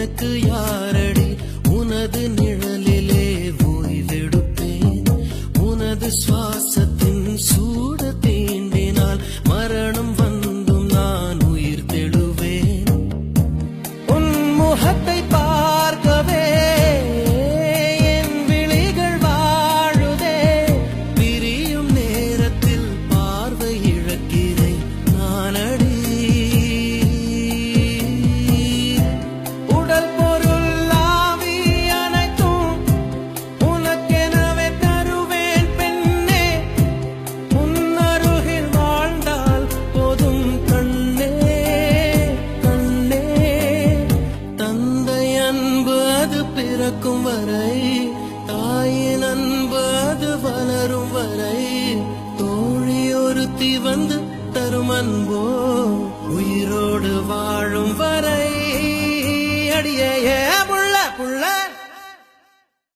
எனக்கு யாரடி உனது நிழலிலே ஓய்வெடுப்பேன் உனது சுவாசத்தின் சூடு தீண்டினால் மரணம் வந்தும் நான் உயிர் தெழுவேன் உன் முகத்தை பார்க்கவே என் விழிகள் வாழுதே பிரியும் நேரத்தில் பார்வை இழக்கிறேன் நானடி உடல் பொருள் ஆவி அனைத்தும் உனக்கெனவே தருவேன் பெண்ணே உன்னருகில் வாழ்ந்தால் போதும் கண்ணே கண்ணே தந்தை அன்பு அது பிறக்கும் வரை தாயின் அன்பு அது வளரும் வரை தோழி ஒருத்தி வந்து தரும் அன்போ உயிரோடு வாழும் வரை அடியே